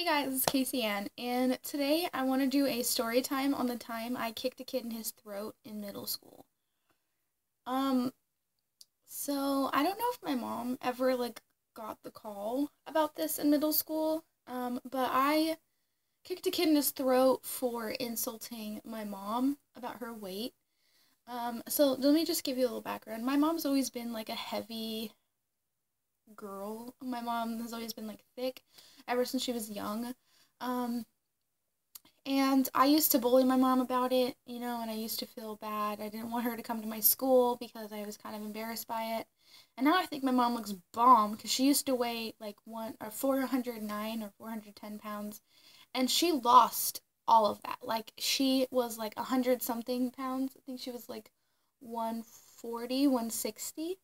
Hey guys, it's KAYCEEANNE, and today I want to do a story time on the time I kicked a kid in his throat in middle school. Um, I don't know if my mom ever, got the call about this in middle school, but I kicked a kid in his throat for insulting my mom about her weight. So let me just give you a little background. My mom's always been, a heavy girl. My mom has always been, thick ever since she was young. Um, and I used to bully my mom about it, and I used to feel bad. I didn't want her to come to my school because I was kind of embarrassed by it. And now I think my mom looks bomb because she used to weigh 409 or 410 pounds, and she lost all of that. She was 100 something pounds. I think she was 140, 160,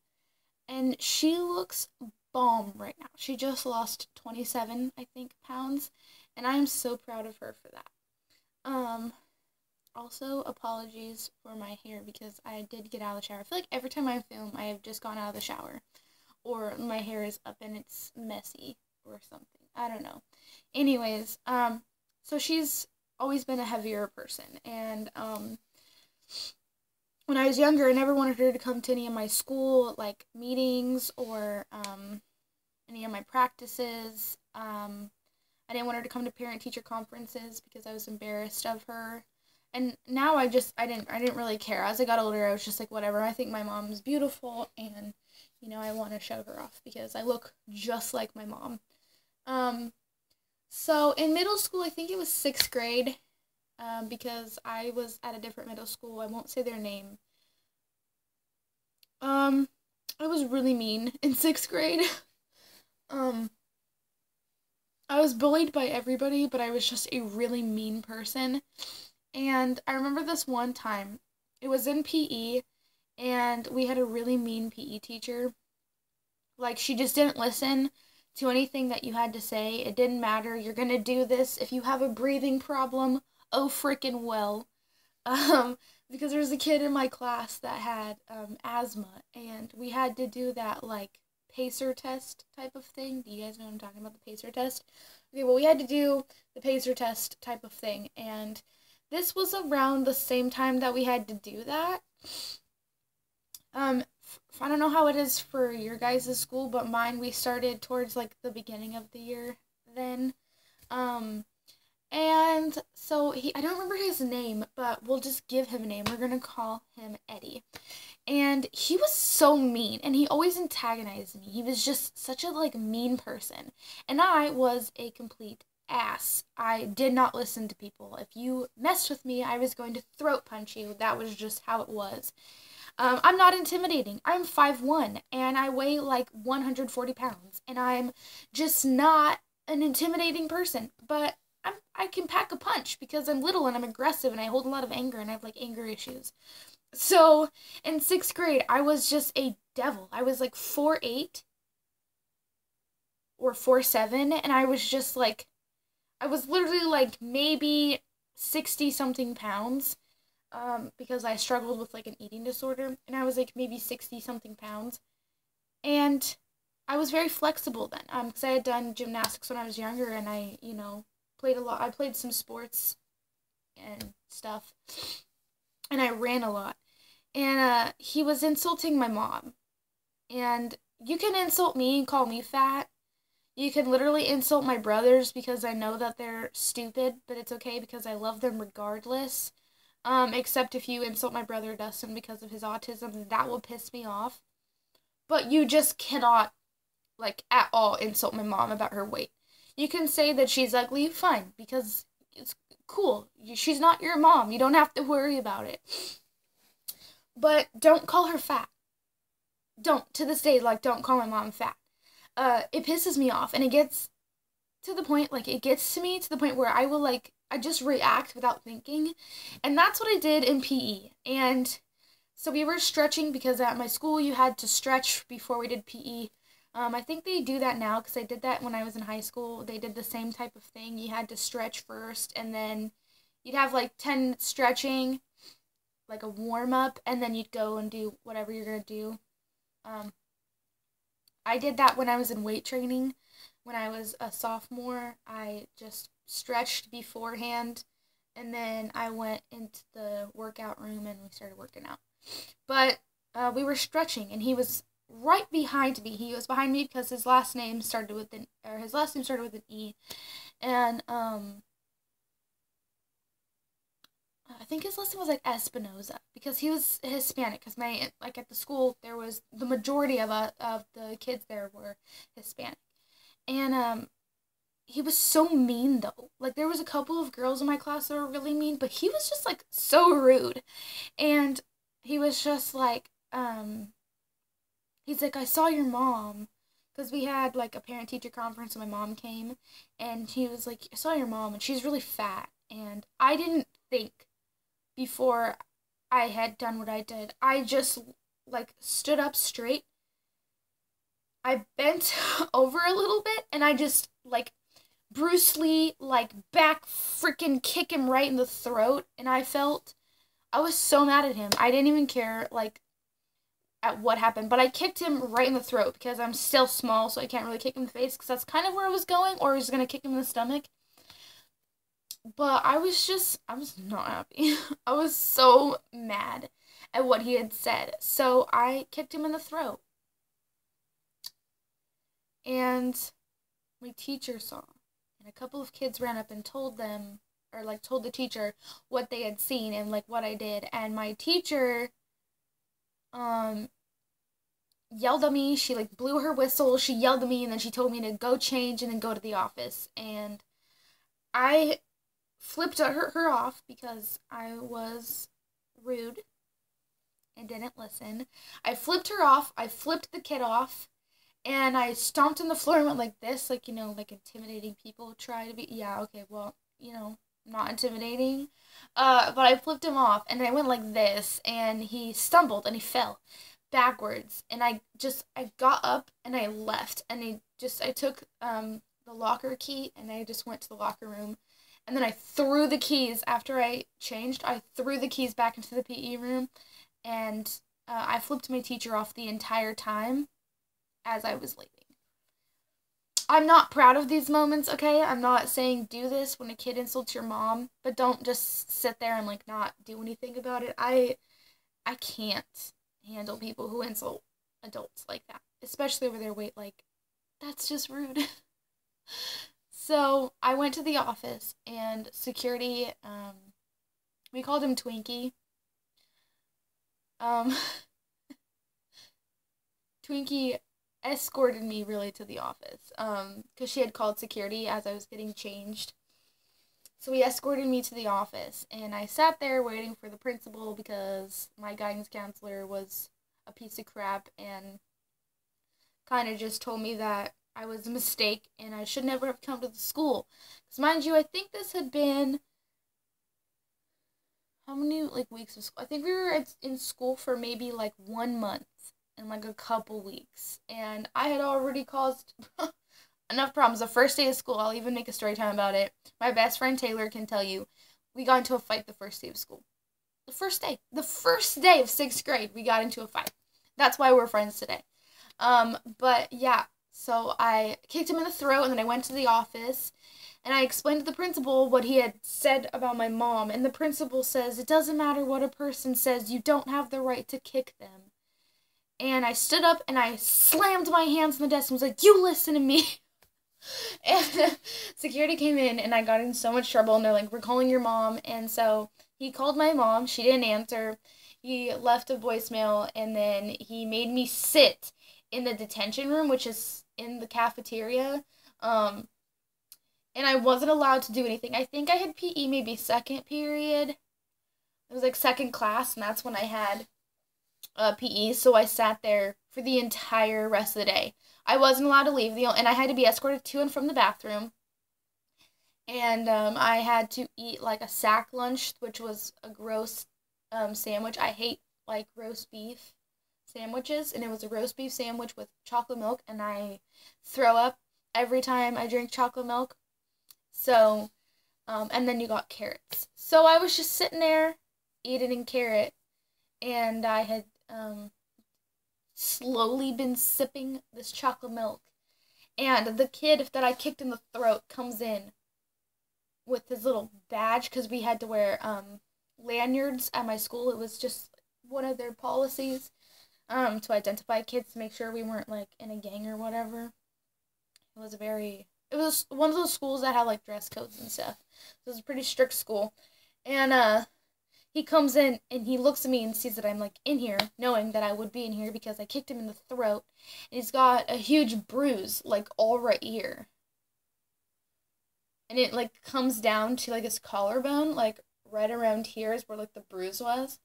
and she looks bomb right now. She just lost 27, I think, pounds, and I am so proud of her for that. Um, Also, apologies for my hair because I did get out of the shower. I feel like every time I film, I have just gone out of the shower, or my hair is up and it's messy or something. I don't know. Anyways, so she's always been a heavier person, and when I was younger, I never wanted her to come to any of my school, meetings or, any of my practices. I didn't want her to come to parent-teacher conferences because I was embarrassed of her. And now I didn't really care. As I got older, I was just like, whatever. I think my mom is beautiful, and, I want to show her off because I look just like my mom. So in middle school, I think it was 6th grade, because I was at a different middle school. I won't say their name. I was really mean in 6th grade. Um, I was bullied by everybody, but I was just a really mean person. And I remember this one time, it was in PE, and we had a really mean PE teacher. She just didn't listen to anything that you had to say. It didn't matter. You're gonna do this. If you have a breathing problem, oh freaking well. Um, because there was a kid in my class that had asthma, and we had to do that, pacer test type of thing. Do you guys know what I'm talking about, the pacer test? Okay, well, we had to do the pacer test type of thing, and this was around the same time that we had to do that. I don't know how it is for your guys' school, but mine, we started towards, the beginning of the year then. And so I don't remember his name, but we'll just give him a name. We're gonna call him Eddie. And he was so mean, and he always antagonized me. He was just such a, mean person. And I was a complete ass. I did not listen to people. If you messed with me, I was going to throat punch you. That was just how it was. I'm not intimidating. I'm 5'1", and I weigh 140 pounds, and I'm just not an intimidating person. But I can pack a punch because I'm little and I'm aggressive and I hold a lot of anger and I have anger issues. So in 6th grade, I was just a devil. I was 4'8" or 4'7", and I was just I was literally maybe 60 something pounds, because I struggled with an eating disorder, and I was maybe 60 something pounds, and I was very flexible then, because I had done gymnastics when I was younger, and I, played a lot. I played some sports and stuff, and I ran a lot. And he was insulting my mom. And you can insult me and call me fat. You can literally insult my brothers because I know that they're stupid, but it's okay because I love them regardless. Except if you insult my brother Dustin because of his autism, that will piss me off. But you just cannot, at all insult my mom about her weight. You can say that she's ugly, fine, because it's cool. She's not your mom. You don't have to worry about it. But don't call her fat. Don't. To this day, don't call my mom fat. It pisses me off, and it gets to the point, it gets to me to the point where I will, I just react without thinking. And that's what I did in PE. And so we were stretching because at my school you had to stretch before we did PE. I think they do that now because I did that when I was in high school. They did the same type of thing. You had to stretch first, and then you'd have 10 stretching, a warm-up, and then you'd go and do whatever you're going to do. I did that when I was in weight training, when I was a sophomore, I just stretched beforehand, and then I went into the workout room and we started working out. But we were stretching, and he was right behind me. He was behind me because his last name started with an E, and I think his last name was like Espinoza because he was Hispanic. Because my like at the school there was the majority of the kids there were Hispanic, and he was so mean though. Like there was a couple of girls in my class that were really mean, but he was just like so rude, and he was just like he's like, I saw your mom. Because we had like a parent teacher conference and my mom came, and he was like, I saw your mom and she's really fat. And I didn't think before I had done what I did. I just like stood up straight. I bent over a little bit and I just like Bruce Lee like back freaking kick him right in the throat, and I was so mad at him. I didn't even care like at what happened, but I kicked him right in the throat because I'm still small, so I can't really kick him in the face because that's kind of where I was going, or I was gonna kick him in the stomach. But I was not happy. I was so mad at what he had said. So I kicked him in the throat. And my teacher saw. And a couple of kids ran up and told them, or like told the teacher what they had seen and like what I did. And my teacher yelled at me. She like blew her whistle. She yelled at me, and then she told me to go change and then go to the office. And I flipped her off because I was rude and didn't listen. I flipped her off. I flipped the kid off, and I stomped on the floor and went like this, like, you know, like intimidating people try to be. Yeah, okay, well, you know, not intimidating. But I flipped him off, and I went like this, and he stumbled and he fell backwards, and I got up and I left, and I took the locker key, and I just went to the locker room. And then I threw the keys after I changed. I threw the keys back into the PE room, and I flipped my teacher off the entire time as I was leaving. I'm not proud of these moments, okay? I'm not saying do this when a kid insults your mom, but don't just sit there and like not do anything about it. I can't handle people who insult adults like that, especially over their weight. Like, that's just rude. So I went to the office, and security, we called him Twinkie. Twinkie escorted me really to the office, because she had called security as I was getting changed. So he escorted me to the office, and I sat there waiting for the principal because my guidance counselor was a piece of crap and kind of just told me that I was a mistake and I should never have come to the school. Because mind you, I think this had been, how many like weeks of school? I think we were in school for maybe like 1 month and like a couple weeks. And I had already caused enough problems. The first day of school, I'll even make a story time about it. My best friend Taylor can tell you, we got into a fight the first day of school. The first day of 6th grade, we got into a fight. That's why we're friends today. But yeah, so I kicked him in the throat, and then I went to the office, and I explained to the principal what he had said about my mom, and the principal says, it doesn't matter what a person says, you don't have the right to kick them. And I stood up, and I slammed my hands on the desk and was like, you listen to me. And security came in, and I got in so much trouble, and they're like, we're calling your mom. And so he called my mom. She didn't answer. He left a voicemail, and then he made me sit in the detention room, which is in the cafeteria. And I wasn't allowed to do anything. I think I had PE maybe second period. It was like second class, and that's when I had PE. So I sat there for the entire rest of the day. I wasn't allowed to leave, and I had to be escorted to and from the bathroom. And I had to eat like a sack lunch, which was a gross sandwich. I hate like roast beef sandwiches, and it was a roast beef sandwich with chocolate milk, and I throw up every time I drink chocolate milk. So, and then you got carrots. So I was just sitting there eating a carrot, and I had slowly been sipping this chocolate milk, And the kid that I kicked in the throat comes in with his little badge because we had to wear lanyards at my school. It was just one of their policies to identify kids to make sure we weren't like in a gang or whatever. It was one of those schools that had like dress codes and stuff. So it was a pretty strict school. And he comes in and he looks at me and sees that I'm like in here, knowing that I would be in here because I kicked him in the throat. And he's got a huge bruise like all right here. And it like comes down to like his collarbone, like right around here is where like the bruise was.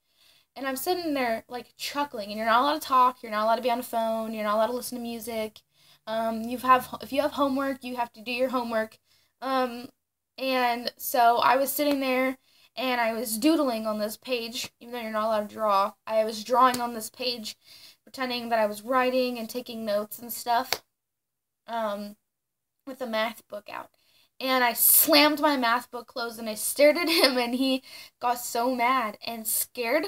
And I'm sitting there like chuckling, and you're not allowed to talk, you're not allowed to be on the phone, you're not allowed to listen to music. If you have homework, you have to do your homework. And so I was sitting there and I was doodling on this page, even though you're not allowed to draw. I was drawing on this page, pretending that I was writing and taking notes and stuff, with the math book out. And I slammed my math book closed and I stared at him, and he got so mad and scared.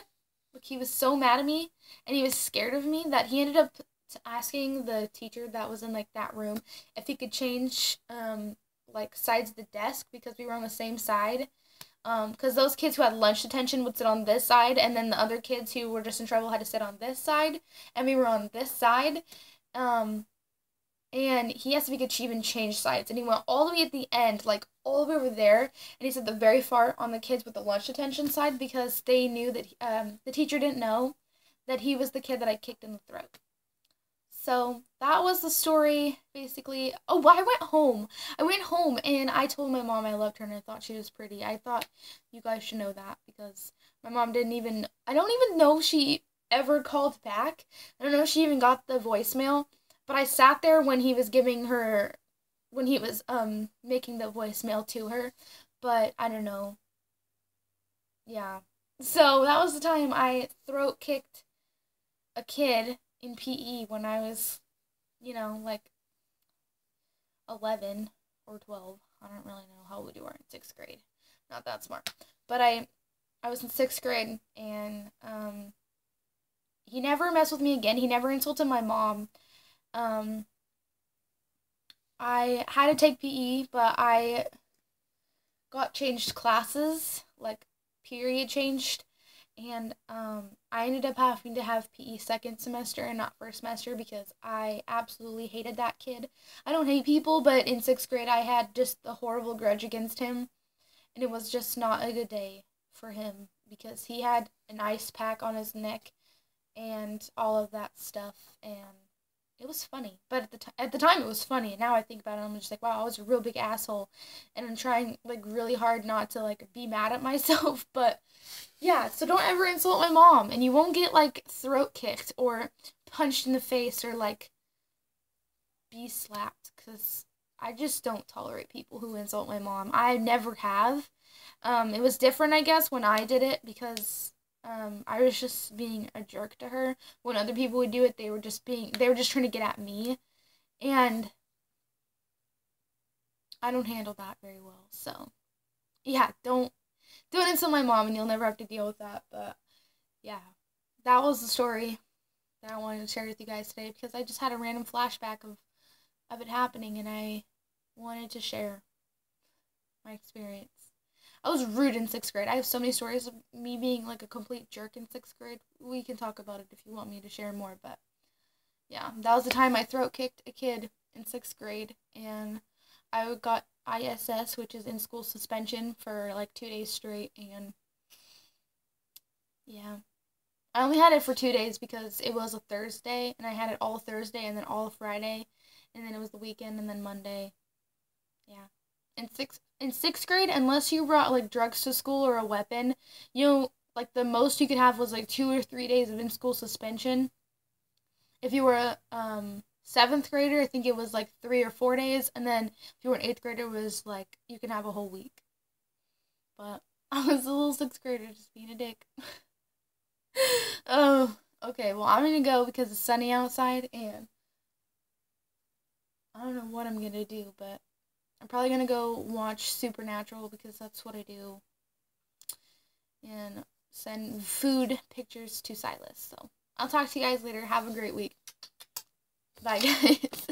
Like, he was so mad at me and he was scared of me that he ended up asking the teacher that was in like that room if he could change like sides of the desk because we were on the same side. Because those kids who had lunch detention would sit on this side, and then the other kids who were just in trouble had to sit on this side, and we were on this side. And he asked if he could even change sides, and he went all the way at the end, like all the way over there, and he said the very far on the kids with the lunch detention side because they knew that the teacher didn't know that he was the kid that I kicked in the throat. So that was the story, basically. Oh, well, I went home. I went home and I told my mom I loved her and I thought she was pretty. I thought you guys should know that because my mom I don't even know if she ever called back. I don't know if she even got the voicemail. But I sat there when he was making the voicemail to her. But I don't know. Yeah. So that was the time I throat kicked a kid in PE when I was, like 11 or 12. I don't really know how old you are in 6th grade. Not that smart. But I was in 6th grade, and he never messed with me again. He never insulted my mom. I had to take PE, but I got changed classes, like period changed, and I ended up having to have PE second semester and not first semester because I absolutely hated that kid. I don't hate people, but in 6th grade I had just a horrible grudge against him, and it was just not a good day for him because he had an ice pack on his neck and all of that stuff, and it was funny. But at the time it was funny, and now I think about it, I'm just like, wow, I was a real big asshole, and I'm trying like really hard not to like be mad at myself. But yeah, so don't ever insult my mom, and you won't get like throat kicked or punched in the face or like be slapped, because I just don't tolerate people who insult my mom. I never have. It was different, I guess, when I did it because I was just being a jerk to her. When other people would do it, they were just trying to get at me, and I don't handle that very well. So yeah, don't insult my mom, and you'll never have to deal with that. But yeah, that was the story that I wanted to share with you guys today because I just had a random flashback of it happening, and I wanted to share my experience. I was rude in 6th grade. I have so many stories of me being like a complete jerk in 6th grade. We can talk about it if you want me to share more, but yeah, that was the time I throat kicked a kid in 6th grade, and I got ISS, which is in school suspension, for like 2 days straight, and yeah. I only had it for 2 days because it was a Thursday, and I had it all Thursday and then all Friday, and then it was the weekend and then Monday. Yeah. In sixth grade, unless you brought like drugs to school or a weapon, like the most you could have was like 2 or 3 days of in-school suspension. If you were a 7th grader, I think it was like 3 or 4 days, and then if you were an 8th grader, it was like you can have a whole week. But I was a little 6th grader just being a dick. Oh, okay. Well, I'm gonna go because it's sunny outside, and I don't know what I'm gonna do, but I'm probably gonna go watch Supernatural because that's what I do, and send food pictures to Silas. So I'll talk to you guys later. Have a great week. Bye, guys.